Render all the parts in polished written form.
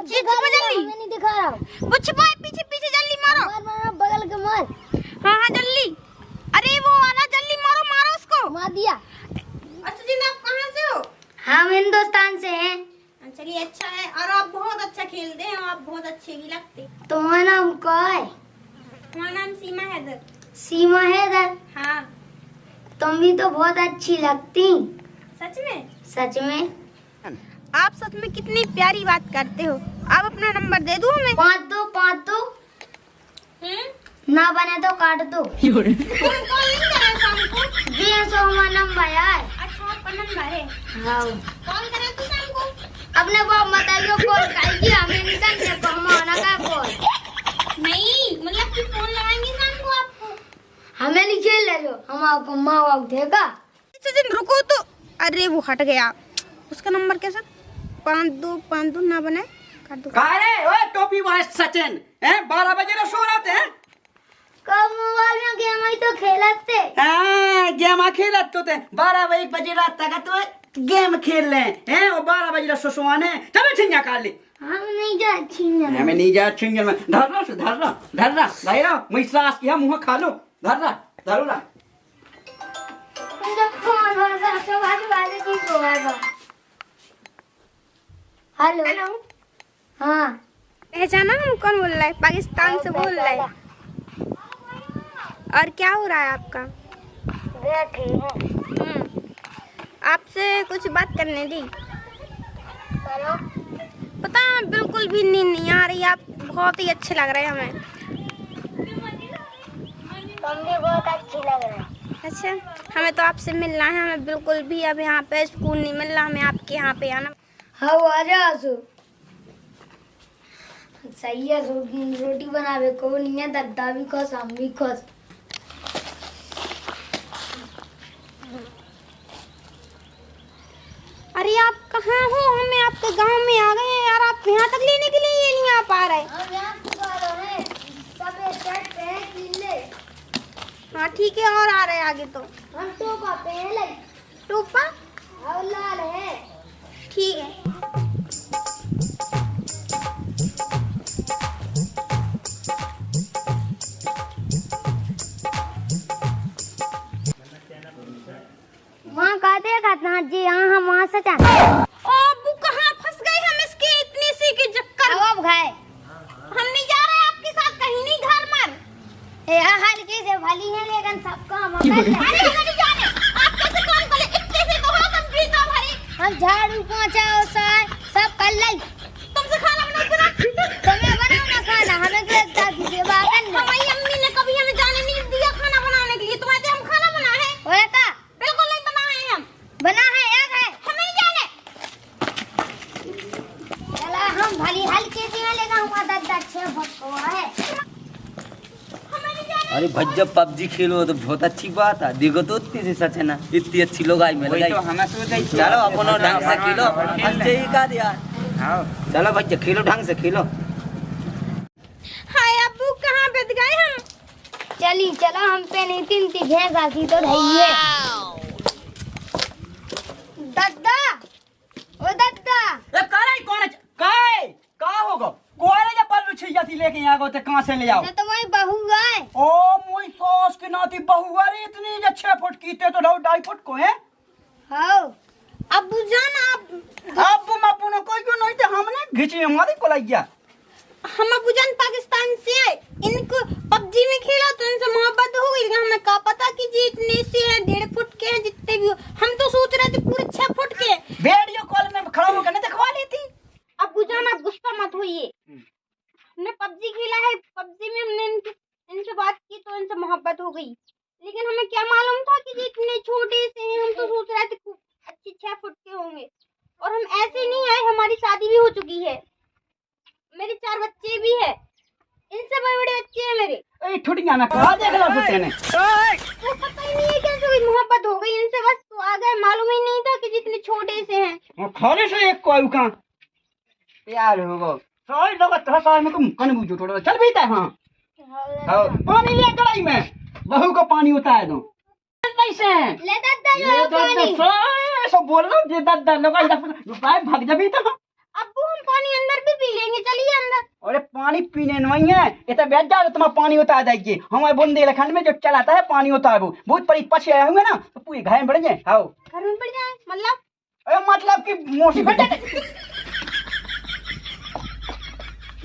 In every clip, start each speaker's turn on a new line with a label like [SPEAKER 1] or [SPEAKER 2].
[SPEAKER 1] जल्दी
[SPEAKER 2] मैं नहीं दिखा रहा हूँ।
[SPEAKER 1] वो छिपा है पीछे पीछे, जल्दी मारो।
[SPEAKER 2] मार बगल के मार।
[SPEAKER 1] हाँ हाँ जल्दी, अरे वो वाला जल्दी मारो मारो उसको।
[SPEAKER 2] मार दिया।
[SPEAKER 1] अच्छा जी, आप कहाँ से हो?
[SPEAKER 2] हम हिंदुस्तान से हैं।
[SPEAKER 1] चलिए अच्छा है, और आप बहुत अच्छा खेलते हैं, आप बहुत अच्छे भी लगते।
[SPEAKER 2] तुम्हारा नाम क्या है?
[SPEAKER 1] हमारा नाम सीमा हैदर।
[SPEAKER 2] सीमा हैदर।
[SPEAKER 1] हाँ।
[SPEAKER 2] तुम भी तो बहुत अच्छी लगती।
[SPEAKER 1] सच में?
[SPEAKER 2] सच में।
[SPEAKER 1] आप सच में कितनी प्यारी बात करते हो। आप अपना नंबर दे दो हमें।
[SPEAKER 2] 5 2 ना बने तो काट दो।
[SPEAKER 1] कॉल नहीं करा शाम को?
[SPEAKER 2] जी हमारा नंबर है।
[SPEAKER 1] अच्छा आपका नंबर है?
[SPEAKER 2] हाँ।
[SPEAKER 1] कॉल करा तो शाम को?
[SPEAKER 2] अपने को बताइए कॉल करिए, हमें नहीं करने को, हम आना का कॉल
[SPEAKER 1] नहीं, मतलब कि फोन लगाएंगे शाम को आपको।
[SPEAKER 2] हमें नहीं खेल ले लो, हम आपको माँ बाप देगा।
[SPEAKER 1] दिन रुको तो, अरे वो हट गया। उसका नंबर कैसा? 5 2 ना बने काट दो।
[SPEAKER 3] ओए टोपी वाले सचिन, हैं 12 बजे ना सो रहे हैं।
[SPEAKER 2] कब मोबाइल में गेम आई तो खेलते।
[SPEAKER 3] हां गेम खेलत तो थे 12 1 बजे रात तक तो गेम खेल ले हैं, और 12 बजे सो सोने चलो छिंजा कर ले।
[SPEAKER 2] हम नहीं जा छिंजन।
[SPEAKER 3] हमें नहीं जा छिंजन में। धरना लाइरा मैं सास की मुंह खा लो। धरो ना।
[SPEAKER 2] फोन वाला सब वाले की बोलेगा। हेलो। हाँ
[SPEAKER 1] पहचाना हम कौन बोल रहा है? पाकिस्तान से बोल रहा है। और क्या हो रहा है आपका?
[SPEAKER 2] बैठी हूँ।
[SPEAKER 1] आपसे कुछ बात करने दी।
[SPEAKER 2] चलो।
[SPEAKER 1] पता बिल्कुल भी नींद नहीं आ रही, आप बहुत ही अच्छे लग रहे हैं हमें।
[SPEAKER 2] तुम भी बहुत अच्छी लग रही।
[SPEAKER 1] अच्छा, हमें तो आपसे मिलना है, हमें बिल्कुल भी अब यहाँ पे स्कूल नहीं मिल रहा, हमें आपके यहाँ पे आना।
[SPEAKER 2] हाँ आ जाओ। सही है, रोटी बनावे को नहीं है, दादा भी खुश हम भी खुश।
[SPEAKER 1] अरे आप कहाँ हो? हमें आपके गांव में आ गए हैं यार, आप यहाँ तक लेने के लिए ये नहीं आ पा रहे। हाँ ठीक है, और आ रहे हैं आगे तो।
[SPEAKER 2] हम टोपा पहले।
[SPEAKER 1] टोपा?
[SPEAKER 2] और लाल है।
[SPEAKER 1] ठीक है।
[SPEAKER 2] वहाँ का देखा था जी, यहाँ हम वहाँ से
[SPEAKER 1] ओ अब्बू कहाँ फंस गए हम इसके इतने से के चक्कर।
[SPEAKER 2] अब गए।
[SPEAKER 1] हम नहीं जा रहे आपके साथ कहीं, नहीं घर मर।
[SPEAKER 2] हल्के से भली है लेकिन सबका हम
[SPEAKER 1] अरे हमें नहीं जाने। आप कैसे काम कर ले? इतने से तो हो कंप्लीट हो भरी।
[SPEAKER 2] हम झाड़ू पोंछा सब कर ले।
[SPEAKER 1] तुमसे खाना बना के रख।
[SPEAKER 2] तुम्हें बनाना खाना, हमें लगता है सेवा करना।
[SPEAKER 1] हमारी अम्मी ने कभी हमें जाने नहीं दिया खाना बनाने के लिए, तुम्हारे हम खाना बना है?
[SPEAKER 2] होया का?
[SPEAKER 1] बिल्कुल नहीं बना है हम।
[SPEAKER 2] बना है, एक है।
[SPEAKER 1] हमें नहीं जाने।
[SPEAKER 2] चला हम भली हल्के से हैं लेकिन हमारा दादा अच्छे भक्को है।
[SPEAKER 1] हमें नहीं जाने।
[SPEAKER 4] अरे भाई जब पबजी खेलो तो बहुत अच्छी बात है। देखो तो इतनी से सच है ना, इतनी अच्छी लोग आई मेरे
[SPEAKER 3] तो हमें सोच
[SPEAKER 4] चलो अपनो ढंग से खेलो। अच्छे ही का दिया। चलो बच्चे खेलो, ढंग से खेलो।
[SPEAKER 1] हाय अब्बू कहाँ बैठ गए हम?
[SPEAKER 2] चलो हम पे नहीं तीन भैंस आती तो रही है। दादा ओ दादा।
[SPEAKER 3] ए करे कौन काय का होगा? कोई ने पल्लू छिया थी लेके यहां गए, कहां से ले आओ?
[SPEAKER 2] तो तुम्हारी बहू है।
[SPEAKER 3] ओ मोई सॉस के नाती बहू अरे इतनी जे 6 फुट की ते तो 2.5 फुट को है।
[SPEAKER 2] हाँ
[SPEAKER 1] अब्बू जान आप
[SPEAKER 3] अब मप्पू ने कोई क्यों नहीं थे, हमने घिची हमारी को लग गया।
[SPEAKER 1] हम अब्बू जान पाकिस्तान से आए, इनको पबजी में खेला तो इनसे मोहब्बत हो गई, लेकिन हमें क्या पता कि जी इतने से है 1.5 फुट के हैं जितने भी हो। हम तो सोच रहे थे पूरे 6 फुट के।
[SPEAKER 3] वीडियो कॉल में खड़ा होकर नहीं दिखवा लेती।
[SPEAKER 1] अब्बू जान आप गुस्सा मत होइए, हमने पबजी खेला है, पबजी में हमने इनसे बात की तो इनसे मोहब्बत हो गई, लेकिन हमें क्या मालूम था कि जी इतने छोटे से हैं। हम तो सोच रहे थे खूब अच्छे 6 फुट के होंगे, और हम ऐसे नहीं आए, हमारी शादी भी हो चुकी है, मेरे 4 बच्चे भी है, इनसे बड़े बड़े बच्चे हैं मेरे।
[SPEAKER 3] ए ठुटिया ना खा देख लो कुत्ते ने।
[SPEAKER 1] वो पता ही नहीं है कैसे हुई, मोहब्बत हो गई इनसे, बस तो आ गए, मालूम ही नहीं था कि जितने छोटे से हैं।
[SPEAKER 3] और खाने से एक कोई का प्यार होगा। सोई लोग तो साल में को कन बुझो थोड़ा चल बेटा। हां पानी ले कढ़ाई में, बहू को पानी उतार दो। कैसे
[SPEAKER 2] ले दादा लो पानी।
[SPEAKER 3] सब बोल रहा हूं, जे दादा लोग रुपए भाग जाबी तो।
[SPEAKER 1] अब्बू हम पानी अंदर भी पी लेंगे,
[SPEAKER 3] पानी पीने नहीं है इतना बैठ जा तुम्हारा पानी उतार देंगे हमारे बुंदेलखंड में जो चलाता है पानी उतार वो बहुत बड़ी पछे आए होंगे ना तो पूरे घर में बढ़ जाए। हाँ
[SPEAKER 1] घर में पड़ जाए मतलब
[SPEAKER 3] मतलब कि मोसी बैठ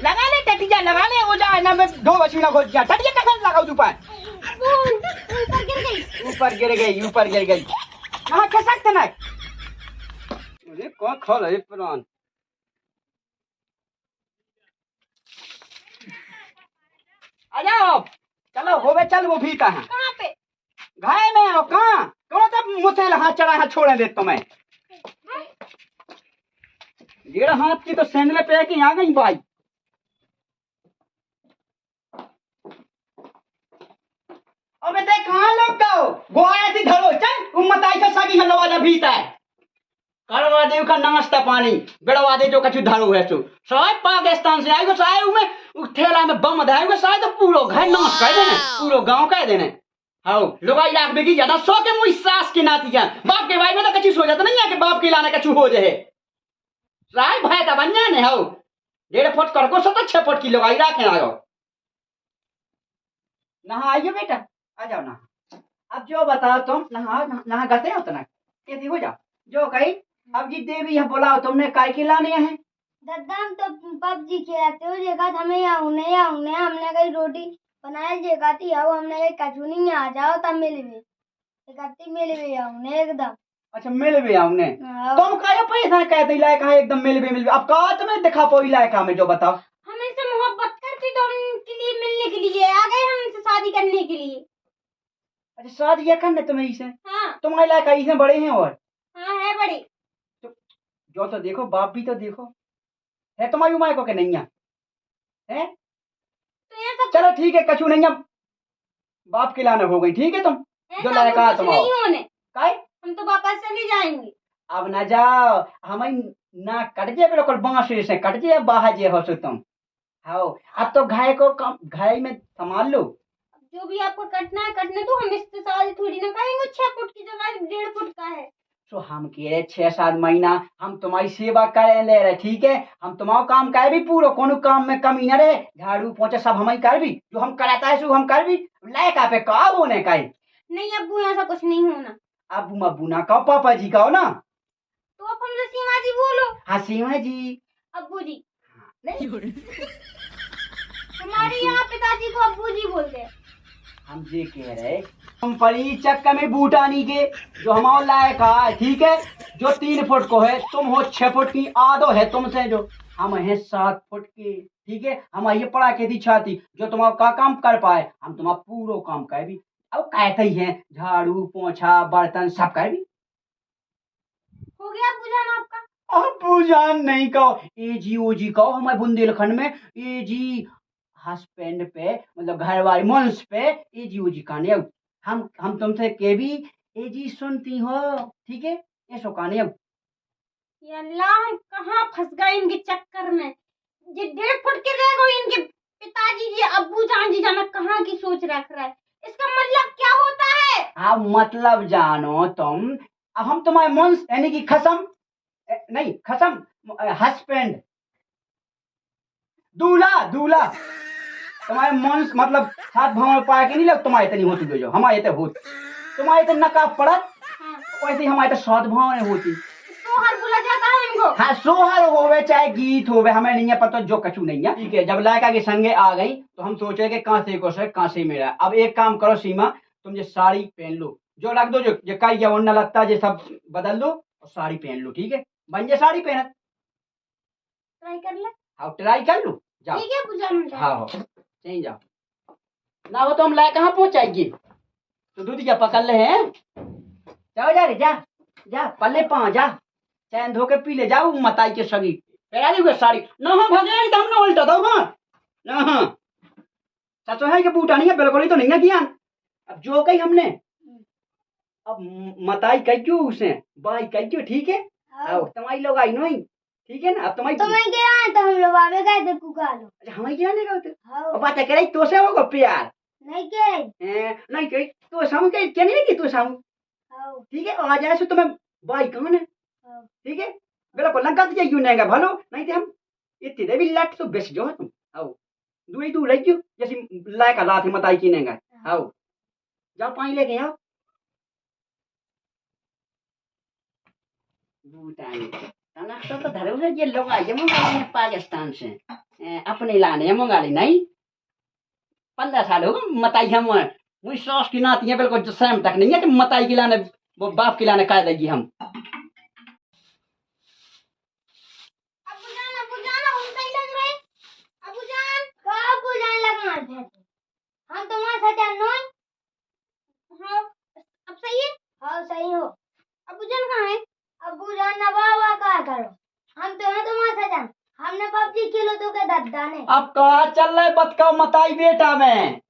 [SPEAKER 3] लगा ले टटिया लगा ले हो जाए ना मैं 2 बछिया घोष जा टटिया कैसे लगाओ तू पाए ऊपर गिर गई कहाँ खसकते ना मुझे कौन खोल है पुरान आ जाओ चलो होवे चल वो भी कहाँ
[SPEAKER 1] कहाँ पे
[SPEAKER 3] घाय में हो कहाँ कौन तब मुझे हाथ चढ़ा हाथ छोड़े दे तुम्हें 1.5 हाथ की तो सैंडल पे कि आ गई भाई अबे ते कहाँ लोग गो गोया थी धरो चल उम्मत आई का सागी हल्ला वाला भीता है करवा दे का नाश्ता पानी बेड़वा दे जो कछु धरो है सो शायद पाकिस्तान से आएगा शायद में ठेला में बम धाएगा शायद तो पूरा घर नाश कर देने पूरा गांव कह देने हां लोगाई लाख बेगी ज्यादा 100 के मुई सास के नाती जा बाप के भाई में तो कछु सो जाता नहीं है कि बाप के लाने कछु हो जाए राय भाई ता बन जाने हां 1.5 फुट कर को 6 फुट की लोगाई रखे आयो नहा आइए बेटा आ जाओ ना अब जो बताओ तुम नहा गते हो तना कैसी हो जाओ जो कही अब जी देवी है बुलाओ तुमने काय के लाने हैं
[SPEAKER 2] दादा हम तो पबजी खेलते हो जेगा हमें आउने हमने कहीं रोटी बनाया जेगाती आओ हमने कहीं कचूनी आ जाओ तब मिलवे आउने एकदम
[SPEAKER 3] अच्छा मिल भी आऊने
[SPEAKER 2] हाँ।
[SPEAKER 3] तुम काय पैसा कहते इलाका है एकदम मिल भी अब कहा तुम्हें दिखा पो इलाका में जो बताओ
[SPEAKER 1] हम इनसे मोहब्बत करती तो उनके लिए मिलने के लिए आ गए हम इनसे शादी करने के लिए।
[SPEAKER 3] अच्छा शादी या करने तुम्हें इसे
[SPEAKER 1] हाँ
[SPEAKER 3] तुम्हारे इलाका इसे बड़े हैं और
[SPEAKER 1] हाँ है बड़ी
[SPEAKER 3] जो तो देखो बाप भी तो देखो है तुम्हारी उम्र को के नहीं है
[SPEAKER 1] तो ये सब
[SPEAKER 3] चलो ठीक है कछु नहीं बाप के लाने हो गई ठीक है तुम जो
[SPEAKER 1] ऐसा
[SPEAKER 3] लड़का
[SPEAKER 1] कुछ
[SPEAKER 3] तुम
[SPEAKER 1] नहीं होने
[SPEAKER 3] काय
[SPEAKER 1] हम तो वापस चले जाएंगे।
[SPEAKER 3] अब न जाओ हमें ना कट जाए बिल्कुल बांसुरी से कट जाए बाहर जे हो सो तुम हाओ अब तो घाय को घाय में संभाल लो
[SPEAKER 1] जो भी आपको कटना है कटने तो हम इससे शादी थोड़ी ना करेंगे 6 फुट की जगह 1.5 फुट का है।
[SPEAKER 3] तो हम कह रहे 6-7 महीना हम तुम्हारी सेवा करें ले रहे ठीक है हम तुम्हारा काम कर भी पूरा कोनो काम में कमी न रहे झाड़ू पोछा सब हम ही कर भी जो हम कराता है सो हम कर भी लायक पे कहा होने का
[SPEAKER 1] नहीं अब्बू ऐसा कुछ नहीं होना।
[SPEAKER 3] अब मब्बू ना कहो पापा जी कहो ना
[SPEAKER 1] तो अब हमसे सीमा जी बोलो।
[SPEAKER 3] हाँ सीमा जी
[SPEAKER 1] अब्बू जी हमारे यहाँ पिताजी को अब्बू जी बोलते हैं।
[SPEAKER 3] हम ये कह रहे हम परी चक्कर में बूटानी के जो हमारा लायक है ठीक है जो 3 फुट को है तुम हो 6 फुट की आधो है तुमसे जो हम हैं 7 फुट के ठीक है हम ये पढ़ा के दी छाती जो तुम्हारा का काम कर पाए हम तुम्हारा पूरा काम कर भी अब कहते ही हैं झाड़ू पोछा बर्तन सब कर भी
[SPEAKER 1] हो गया अब्बू जान आपका।
[SPEAKER 3] अब्बू जान नहीं कहो ए जी ओ जी कहो हमारे बुंदेलखंड में ए जी हस्बैंड पे मतलब घर वाले मंस पे ए जी ओ जी काने हम तुमसे के भी ए जी सुनती हो ठीक है ये सो काने
[SPEAKER 1] ये अल्लाह हम कहाँ फंस गए इनके चक्कर में ये 1.5 फुट के रह गए इनके पिताजी जी अब्बू जान जी जाना कहाँ की सोच रख रहा है इसका मतलब क्या होता है।
[SPEAKER 3] अब मतलब जानो तुम अब हम तुम्हारे मंस यानी कि खसम नहीं खसम हस्बैंड दूल्हा तुम्हारे मंस मतलब हाथ भाव पाए के नहीं लग तुम्हारे इतनी होती जो हमारे इतने होती तुम्हारे इतने नकाब पड़त वैसे ही हमारे तो सात भाव नहीं होती
[SPEAKER 1] सोहर बोला जाता है इनको।
[SPEAKER 3] हाँ सोहर होवे चाहे गीत होवे हमें नहीं है पता जो कछु नहीं है ठीक है जब लायका के संगे आ गई तो हम सोचे कि कांसे को से कांसे मेरा अब एक काम करो सीमा तुम ये साड़ी पहन लो जो रख दो जो काई या वरना लगता है ये सब बदल दो और साड़ी पहन लो ठीक है बन जे साड़ी पहनत
[SPEAKER 1] ट्राई कर ले।
[SPEAKER 3] हाँ ट्राई कर लो जाओ
[SPEAKER 1] ठीक है बुझान
[SPEAKER 3] हाँ सही जाओ ना हो तो हम लाए कहाँ पहुंचाएंगे तो दूध क्या पकड़ ले हैं जाओ जा रे जा पल्ले पा जा चैन धो के पी ले जाओ मताई के सगी पहरा दी साड़ी ना हाँ भगे तो हमने उल्टा दो ना हाँ सच है कि बूटा नहीं है बिल्कुल ही तो नहीं है ज्ञान अब जो कही हमने अब मताई कह क्यों उसे बाई कह क्यों ठीक है अब तुम्हारी लोग आई नहीं ठीक है ना अब तुम्हारी
[SPEAKER 2] तो मैं क्या तो हम लोग आवे गए थे कुका लो
[SPEAKER 3] अच्छा हमें क्या नहीं कहते
[SPEAKER 2] हाँ
[SPEAKER 3] अब बात करे तो से होगा प्यार
[SPEAKER 2] नहीं के
[SPEAKER 3] नहीं कही तो सामू के क्या नहीं कि तो सामू
[SPEAKER 2] हाँ
[SPEAKER 3] ठीक है आ जाए सो तुम्हें बाई कौन है
[SPEAKER 2] हाँ
[SPEAKER 3] ठीक है बिल्कुल लगा तो क्यों नहीं भलो नहीं तो हम इतने भी लट तो बेच जो तुम आओ दुई दू लग गयो जैसे लाए का लात मताई की नेगा आओ जाओ पानी लेके आओ भूटान तना तो धरो है ये लोग आए मंगाली पाकिस्तान से अपने लाने मंगाली नहीं 15 साल हो गए मताई हम मुझे सॉस की नाती है बिल्कुल सेम तक नहीं है कि मताई खिलाने वो बाप खिलाने कह देगी हम
[SPEAKER 2] हम तुम्हारे सचन नो
[SPEAKER 1] हाँ अब सही है।
[SPEAKER 2] हाँ सही हो।
[SPEAKER 1] अबूजान कहाँ है?
[SPEAKER 2] अबूजान नवावा क्या करो, हम तो हैं तुम्हारे सचन, हमने PUBG खेलो तो के दद्दा ने।
[SPEAKER 3] अब कहा चल रहे बतकाओ मताई बेटा में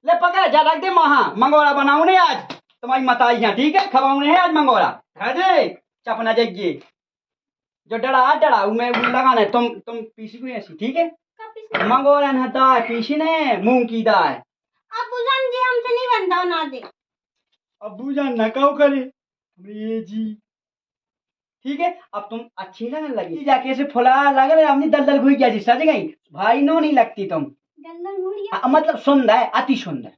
[SPEAKER 3] ले पकड़ जा रख दे महा मंगोरा बनाऊ ने आज तुम्हारी मताई है ठीक है खवाऊ ने है आज मंगोरा है दे चपना जाइए जो डरा मैं लगाना है तुम पीसी को ऐसी ठीक है मंगोरा ना दाल पीसी ने मूंग की दाल
[SPEAKER 1] अबूजान जी हमसे नहीं बनता ना दे
[SPEAKER 3] अबूजान ना कहो करे ये जी ठीक है अब तुम अच्छी लगने लगी जाके से फुला लग रहे अपनी दलदल घुई गया जी सज गई भाई नो नहीं लगती तुम
[SPEAKER 1] गंदन भूल गया
[SPEAKER 3] मतलब सुंदर है अति सुंदर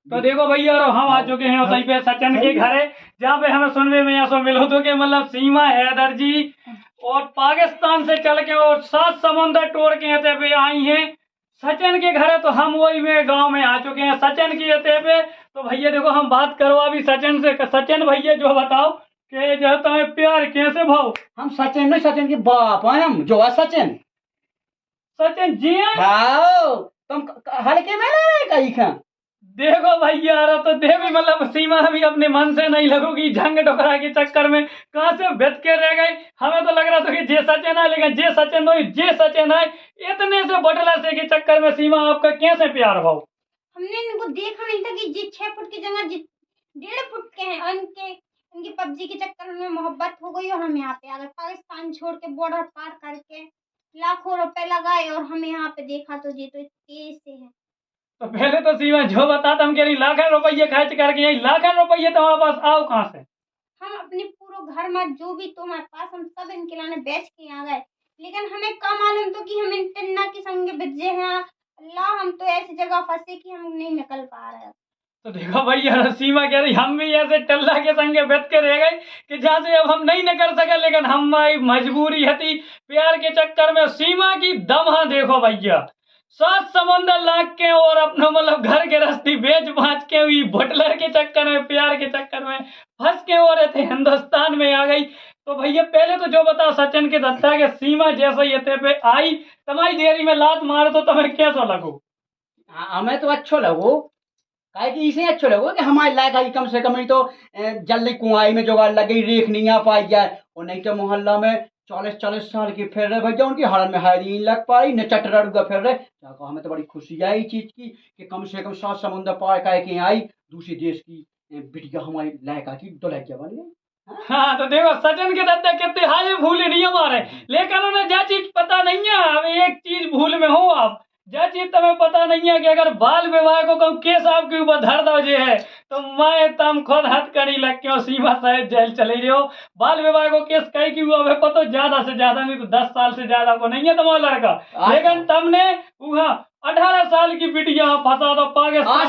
[SPEAKER 5] तो देखो भैया और हम आ चुके हैं वहीं पे सचिन के घर है जहाँ पे हमें सुनने में ऐसा मिलो तो कि मतलब सीमा हैदर जी और पाकिस्तान से चल के और 7 समुंदर तोड़ के यहाँ पे आई हैं सचिन के घर है। तो हम वही में गांव में आ चुके हैं सचिन की यहाँ पे। तो भैया देखो हम बात करवा भी सचिन से। सचिन भैया जो बताओ कि जो तुम्हें प्यार कैसे भाव?
[SPEAKER 3] हम सचिन नहीं सचिन के बाप हैं हम जो है सचिन
[SPEAKER 5] जी
[SPEAKER 3] तुम हल्के में रहे कहीं का
[SPEAKER 5] देखो भैया तो देवी मतलब सीमा भी अपने मन से नहीं लगोगी झंग टोकरा के चक्कर में कहाँ से बेत के रह गई। हमें तो लग रहा था कि जे सचिन है लेकिन जे सचिन नहीं जे सचिन है इतने से बटला से के चक्कर में सीमा आपका कैसे प्यार भाव?
[SPEAKER 1] हमने इनको देखा नहीं था कि जी 6 फुट की जगह 1.5 फुट के हैं इनकी PUBG के चक्कर में मोहब्बत हो गई और हम यहाँ पे आ गए पाकिस्तान छोड़ के बॉर्डर पार करके लाखों रुपए लगाए और हमें यहाँ पे देखा तो जी तो तेज से है।
[SPEAKER 5] तो पहले तो सीमा जो बताता हम कह रही लाखों रुपये खर्च करके यही लाखों रुपये तुम्हारे पास आओ कहाँ से?
[SPEAKER 1] हम अपने पूरा घर में जो भी तुम्हारे पास हम सब इनके लाने बेच के यहाँ गए लेकिन हमें कम मालूम तो कि हम इन टन्ना के संग बिजे हैं अल्लाह हम तो ऐसी जगह फंसे कि हम नहीं निकल पा रहे।
[SPEAKER 5] तो देखो भैया सीमा कह रही हम भी ऐसे टल्ला के संगे बेच के रह गए कि जहाँ से अब हम नहीं निकल सके लेकिन हमारी मजबूरी थी प्यार के चक्कर में। सीमा की दमहा देखो भैया 7 समुंदर लाग के और अपना मतलब घर के रस्ती बेच बाँच के हुई बटलर के चक्कर में प्यार के चक्कर में फंस के और थे हिंदुस्तान में आ गई। तो भैया पहले तो जो बताओ सचिन के दत्ता के सीमा जैसे ये पे आई तुम्हारी देरी में लात मारो तो तुम्हें कैसा लगो?
[SPEAKER 3] हमें तो अच्छो लगो काहे कि इसे अच्छो लगो कि हमारे लायक आई कम से कम तो जल्दी कुआई में जुगाड़ लग गई रेख नहीं आ पाई जाए और नहीं तो मोहल्ला में 40 साल की फिर रहे भैया उनकी हड़न में हायरीन लग पाई न चटरुआ फिर रहे हमें तो बड़ी खुशी आई चीज की कि कम से कम 7 समुंदर पार करके आई दूसरे देश की बिटिया हमारी लायका की दुल्हनिया बन गई।
[SPEAKER 5] हाँ तो देखो सचिन के दत्ता कितने हाले भूले नहीं हमारे लेकिन उन्हें जो चीज पता नहीं है अब एक चीज भूल में हो आप जो चीज तुम्हें पता नहीं है कि अगर बाल विवाह को कहूँ केस आपके ऊपर धर दो जे है तो मैं तम खुद हथकड़ी लग के और सीमा शायद जेल चले जाओ। बाल विवाह को केस कहीं की हुआ पता ज्यादा से ज्यादा नहीं तो 10 साल से ज्यादा को नहीं है तुम्हारा लड़का लेकिन तुमने 18 साल की बिटिया फंसा दो पाकिस्तान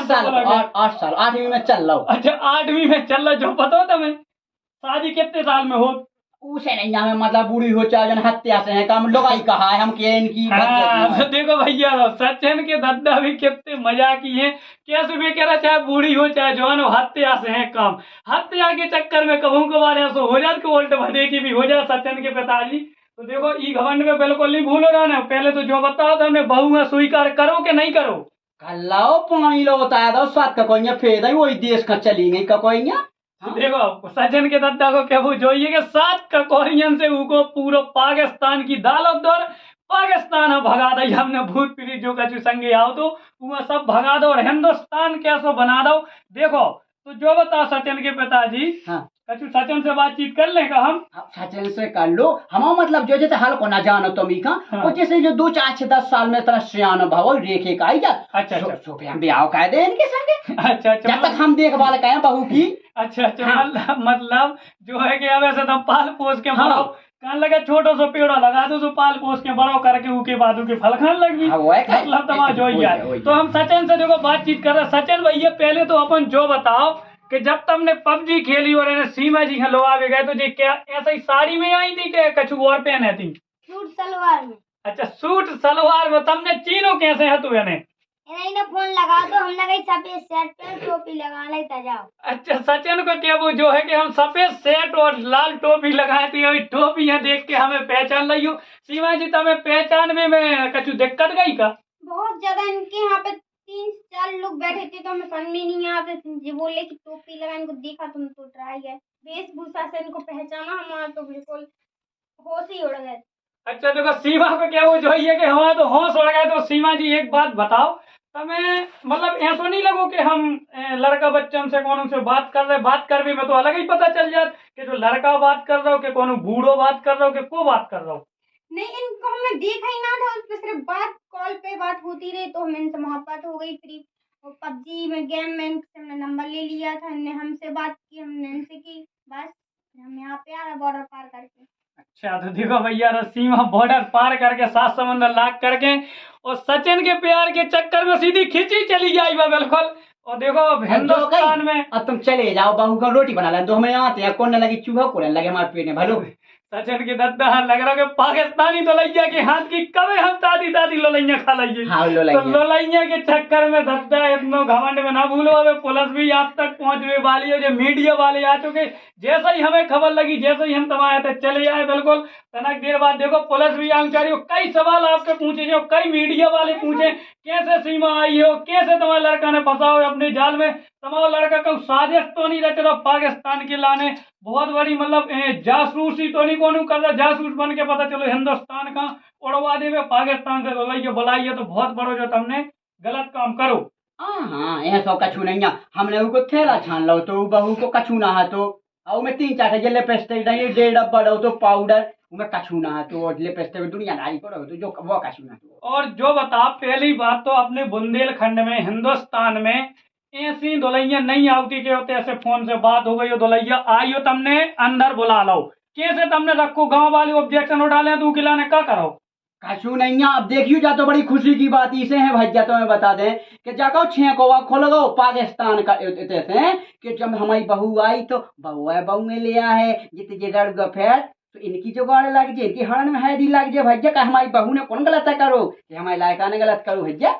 [SPEAKER 3] 8 साल 8वीं में चल रहा हूँ।
[SPEAKER 5] अच्छा 8वीं में चल रहा जो पता हो तुम्हें शादी कितने साल में हो?
[SPEAKER 3] उसे नहीं हमें मतलब बूढ़ी हो चाहे जन हत्या से है काम लोग कहा है हम के इनकी
[SPEAKER 5] तो देखो भैया सचिन के दद्दा भी कितने मजाकी हैं कैसे भी कह रहा चाहे बूढ़ी हो चाहे जवान हो हत्या से है काम। हत्या के चक्कर में कहूँ को बारे ऐसा हो जाए कि उल्ट भदे की भी हो जाए सचिन के पिताजी। तो देखो ई घमंड में बिल्कुल नहीं भूलो जाना पहले तो जो बताओ तो हमने बहू स्वीकार करो कि नहीं करो?
[SPEAKER 3] कल्लाओ पानी लो बताया दो सात का कोई फेद है वही देश का चली नहीं का कोई
[SPEAKER 5] देखो सचिन के दत्ता को क्या जोइए कि 7 ककोरियन से उनको पूरा पाकिस्तान की दालत दौर पाकिस्तान भगा दी हमने भूत पीड़ी जो कछु संगे आओ तो वह सब भगा दो और हिंदुस्तान कैसो बना दो। देखो तो जो बताओ सचिन के पिताजी कछु सचिन से बातचीत कर लेगा हम
[SPEAKER 3] सचिन से कर लो हम मतलब जो जैसे हल को ना जानो तुम ही का वो जैसे जो 2 4 6 10 साल में तरह सियानो भाव रेखे का आई जा
[SPEAKER 5] अच्छा
[SPEAKER 3] हम ब्याह कर दे इनके संगे
[SPEAKER 5] अच्छा
[SPEAKER 3] जब तक हम देखभाल करें बहू की
[SPEAKER 5] अच्छा मतलब जो है कि अब ऐसे तुम पाल पोस के मरो कहने लगे छोटो सो पेड़ा लगा दो तो पाल पोस के बड़ो करके ऊके बादू के फल खाने लगी।
[SPEAKER 3] हाँ, वो है क्या?
[SPEAKER 5] मतलब तमाम जो ही है।
[SPEAKER 3] वही
[SPEAKER 5] तो हम सचिन से देखो बातचीत कर रहे हैं। सचिन भैया पहले तो अपन जो बताओ कि जब तुमने पबजी खेली और इन्हें सीमा जी हलो आगे गए तो जी क्या ऐसा ही साड़ी में आई थी कि कछु और पहने थी?
[SPEAKER 2] सूट सलवार में।
[SPEAKER 5] अच्छा सूट सलवार में तुमने चीनो कैसे है तू यानी?
[SPEAKER 2] इन्हें फोन लगा तो हमने कहीं सफेद शर्ट पे टोपी लगा ली था जाओ।
[SPEAKER 5] अच्छा सचिन को क्या वो जो है कि हम सफेद शर्ट और लाल टोपी लगाए थी और टोपियां देख के हमें पहचान लियो। सीमा जी तुम्हें पहचान में कछु दिक्कत गई का?
[SPEAKER 1] बहुत ज्यादा इनके यहाँ पे 3-4 लोग बैठे थे तो हमें समझ में नहीं आते थे। जी बोले कि टोपी लगा, इनको देखा तुम तो ट्राई है, वेशभूषा से इनको पहचाना, हमारा तो बिल्कुल होश ही उड़ गए।
[SPEAKER 5] अच्छा देखो सीमा को क्या वो जो है कि हमारा तो होश उड़ गए। तो सीमा जी एक बात बताओ तुम्हें मतलब ऐसा नहीं लगो कि हम लड़का बच्चन से कौन से बात कर रहे, बात कर भी में तो अलग ही पता चल जात कि जो लड़का बात कर रहा हो कि कौन बूढ़ो बात कर रहा हो कि को बात कर रहा हो?
[SPEAKER 1] नहीं, इनको हमने देखा ही ना था, उस पर सिर्फ बात कॉल पे बात होती रही तो हमें इनसे मोहब्बत हो गई। फिर वो पबजी में गेम में इनसे हमने नंबर ले लिया था, इनने हमसे बात की, हमने इनसे की, बस हम यहाँ पे आ रहे बॉर्डर पार करके।
[SPEAKER 5] अच्छा तो देखो भैया सीमा बॉर्डर पार करके 7 समंदर लाख करके और सचिन के प्यार के चक्कर में सीधी खिंची चली जाई बा बिल्कुल। और देखो हिंदुस्तान में
[SPEAKER 3] अब तुम चले जाओ, बहू का रोटी बना ले तो हमें आते हैं कौन लगी चूहा को लगे हमारे पेट में भलो।
[SPEAKER 5] सचिन की दद्दा लग रहा है पाकिस्तानी लोलैया के हाथ की कभी हम दादी दादी लोलैया खा लेंगे।
[SPEAKER 3] हाँ,
[SPEAKER 5] तो लोलैया के चक्कर में दद्दा इतना घमंड में ना भूलो। अबे पुलिस भी आप तक पहुंचने वाली है, जो मीडिया वाले आ चुके। जैसे ही हमें खबर लगी, जैसे ही हम तुम्हारे तक चले आए बिल्कुल तनक देर बाद देखो पुलिस भी आगे जा रही हो। कई सवाल आपसे पूछे जो, कई मीडिया वाले पूछे कैसे सीमा आई हो, कैसे तुम्हारे लड़का ने फंसा हो अपने जाल में, तुम्हारा लड़का को साजिश तो नहीं रच रहा पाकिस्तान के लाने, बहुत बड़ी मतलब जासूसी तो नहीं कौन कर रहा, जासूस बन के पता चलो हिंदुस्तान का उड़वा देवे पाकिस्तान से बोलाइए बुलाइए तो बहुत बड़ो जो तुमने गलत काम करो।
[SPEAKER 3] हाँ ऐसा कछु नहीं है, हमने उनको थैला छान लो तो बहू को कछु ना है तो और मैं 3-4 जले पेस्टे नहीं 1.5 बड़ो तो पाउडर मैं कछु ना है तो लिपस्टिक दुनियादारी करो तो जो वो कछु ना तो।
[SPEAKER 5] और जो बता पहली बात तो अपने बुंदेलखंड में हिंदुस्तान में ऐसी दुल्हैया नहीं आती के होते ऐसे फोन से बात हो गई हो दुल्हैया आई हो तुमने अंदर बुला लो, कैसे तुमने रखो गांव वाले ऑब्जेक्शन उठा ले तू खिलाने का करो
[SPEAKER 3] कछु नहीं है। अब देखियो जा तो बड़ी खुशी की बात इसे है भैया, तो मैं बता दें कि जाको 6 कोवा खोल गो पाकिस्तान का से कि जब हमारी बहू आई तो बहू में ले आए जितने जे रड़ गो फिर तो इनकी जो गाड़ लग जाए, इनकी हरण में हैदी लग जाए भैया का हमारी बहू ने कौन गलत करो कि हमारे लायका ने गलत करो भैया।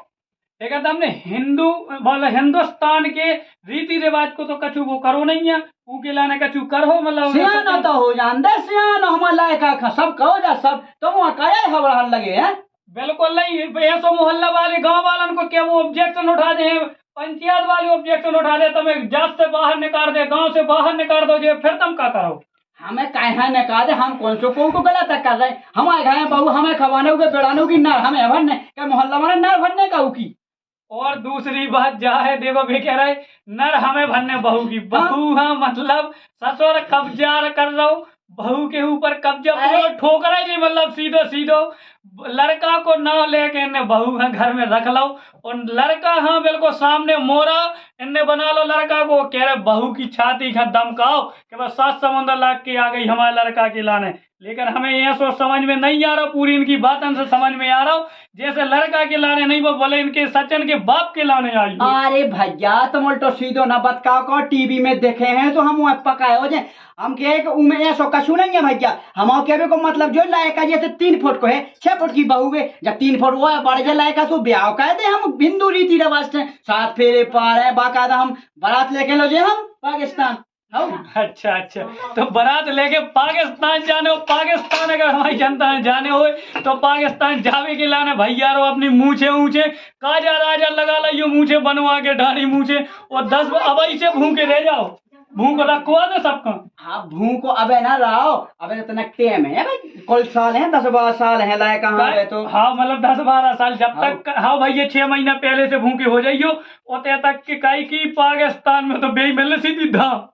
[SPEAKER 5] ठीक है तुमने हिंदू बोले हिंदुस्तान के रीति रिवाज को तो कछु वो करो नहीं है, ऊके लाने कछु करो मतलब
[SPEAKER 3] सियाना तो हो जान दे सियाना हमारे लायका सब कहो जा सब तुम वहाँ काया हवड़ान लगे हैं।
[SPEAKER 5] बिल्कुल नहीं, ऐसो मोहल्ला वाले गांव वालन को क्या वो ऑब्जेक्शन उठा दे, पंचायत वाले ऑब्जेक्शन उठा दे, तुम्हें जात से बाहर निकाल दे, गांव से बाहर निकाल दो जे, फिर तुम क्या करो?
[SPEAKER 3] हमें कहा न कहा दे हम कौन सो को गलत कर रहे हैं, हमारे घर में बहू हमें खवाने के बेड़ाने की नर हमें भरने क्या मोहल्ला वाले नर भरने का की।
[SPEAKER 5] और दूसरी बात जा है देखो भी कह रहे नर हमें भरने बहू की, बहू हाँ मतलब ससुर कब्जा कर रहा हूँ बहू के ऊपर कब्जा पूरा ठोक रहा है जी, मतलब सीधो सीधो लड़का को ना लेके इन्हें बहू है घर में रख लो और लड़का हाँ बिल्कुल सामने मोरा इन्हें बना लो लड़का को, कह रहे बहू की छाती का दमकाओ कि बस 7 समंदर लाख के आ गई हमारे लड़का के लाने। लेकिन हमें ये सो समझ में नहीं आ रहा, पूरी इनकी बात हमसे समझ में आ रहा हो जैसे लड़का के लाने नहीं वो बोले इनके सचिन के बाप के लाने आई।
[SPEAKER 3] अरे भैया तुम उल्टो सीधो ना बतकाओ को टीवी में देखे हैं तो हम वहाँ पकाए हो जाए हम के उमें ऐसा कछु नहीं है भैया। हम कहने को मतलब जो लायका जैसे 3 फुट को है 6 फुट की बहू है जब 3 फुट वो है बढ़ जाए लायका तो ब्याह कह दे हम हिंदू रीति रिवाज से 7 फेरे पार है बाकायदा हम बारात लेके लो जे हम पाकिस्तान।
[SPEAKER 5] अच्छा अच्छा तो बारात लेके पाकिस्तान जाने हो, पाकिस्तान अगर हमारी जनता जाने हो तो पाकिस्तान जावे के लाने भैया रो अपनी मूछे ऊंचे काजा राजा लगा लियो मूछे बनवा के ढारी मूछे और 10 अबई से भूखे रह जाओ, भूख रखवा दे सबका।
[SPEAKER 3] हाँ भूख को अबे ना रहो अबे तो तना टेम है भाई कुल साल है 10-12 साल है लायक है तो
[SPEAKER 5] हाँ मतलब 10-12 साल जब तक हाँ भैया 6 महीना पहले से भूखे हो जाइयो उतने तक की कई की पाकिस्तान में तो बेई मिलने सीधी धाम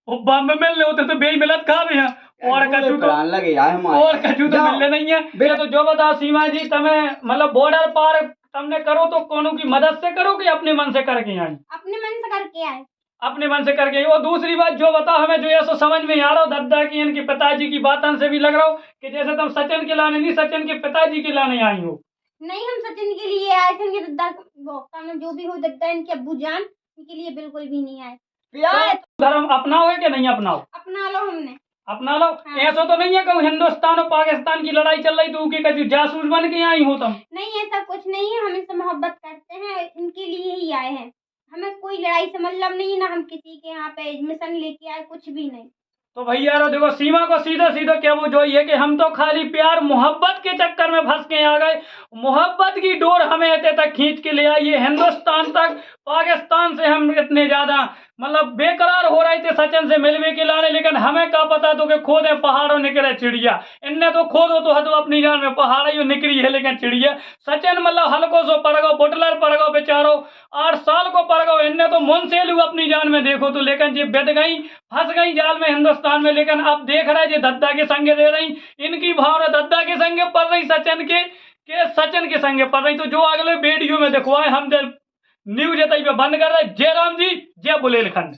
[SPEAKER 5] बम में मिलने होते तो बेई मिलत खा भी हैं और कछु तो
[SPEAKER 3] लगे और
[SPEAKER 5] कछु तो मिलने नहीं है। तो जो बताओ सीमा जी तुम्हें मतलब बॉर्डर पार तुमने करो तो कोनो की मदद से करो कि अपने मन से करके आए?
[SPEAKER 1] अपने मन से करके आए।
[SPEAKER 5] अपने मन से कर गई। और दूसरी बात जो बताओ हमें, जो ऐसा समझ में आ रहा हो दद्दा की इनके पिताजी की बातों से भी लग रहा हो कि जैसे तुम सचिन के लाने नहीं, सचिन के पिताजी के लाने आई हो।
[SPEAKER 1] नहीं, हम सचिन के लिए आए थे, इनके दद्दा में जो भी हो, दद्दा इनके अब्बू जान इनके लिए बिल्कुल भी नहीं आए।
[SPEAKER 3] प्यार
[SPEAKER 5] तो धर्म अपनाओगे कि नहीं अपनाओ?
[SPEAKER 1] अपना लो हमने।
[SPEAKER 5] अपना लो।
[SPEAKER 1] हाँ।
[SPEAKER 5] ऐसा तो नहीं है कि हिंदुस्तान और पाकिस्तान की लड़ाई चल रही तो के कभी जासूस बन के आई हो तुम?
[SPEAKER 1] नहीं, ऐसा कुछ नहीं है, हम इनसे मोहब्बत करते हैं, इनके लिए ही आए हैं। हमें कोई लड़ाई से मतलब नहीं, ना हम किसी के यहाँ पे एडमिशन लेके आए, कुछ भी नहीं।
[SPEAKER 5] तो भैया यारो देखो, सीमा को सीधे सीधे क्या वो जो ये कि हम तो खाली प्यार मोहब्बत के चक्कर में फंस के आ गए। मोहब्बत की डोर हमें इतने तक खींच के ले आई है हिंदुस्तान तक। पाकिस्तान से हम इतने ज्यादा मतलब बेकरार हो रहे थे सचिन से मिलने के लाने, लेकिन हमें क्या पता तो कि खोदे पहाड़ों निकले चिड़िया। इनने तो खोदो तो हद अपनी जान में पहाड़ ही निकली है, लेकिन चिड़िया सचिन मतलब हल्को सो पर गो, बुटलर पर गो बेचारो, 8 साल को पर गो। इनने तो मुंसेलू अपनी जान में देखो तो, लेकिन ये बिद गई, फंस गई जाल में हिंदुस्तान में। लेकिन अब देख रहे ये दद्दा के संगे दे रही, इनकी भावना दद्दा के संगे पड़ रही, सचिन के सचिन के संगे पड़ रही। तो जो अगले वीडियो में दिखवाए हम न्यूज पे बंद कर रहे। जय राम जी, जय बुलेलखंड।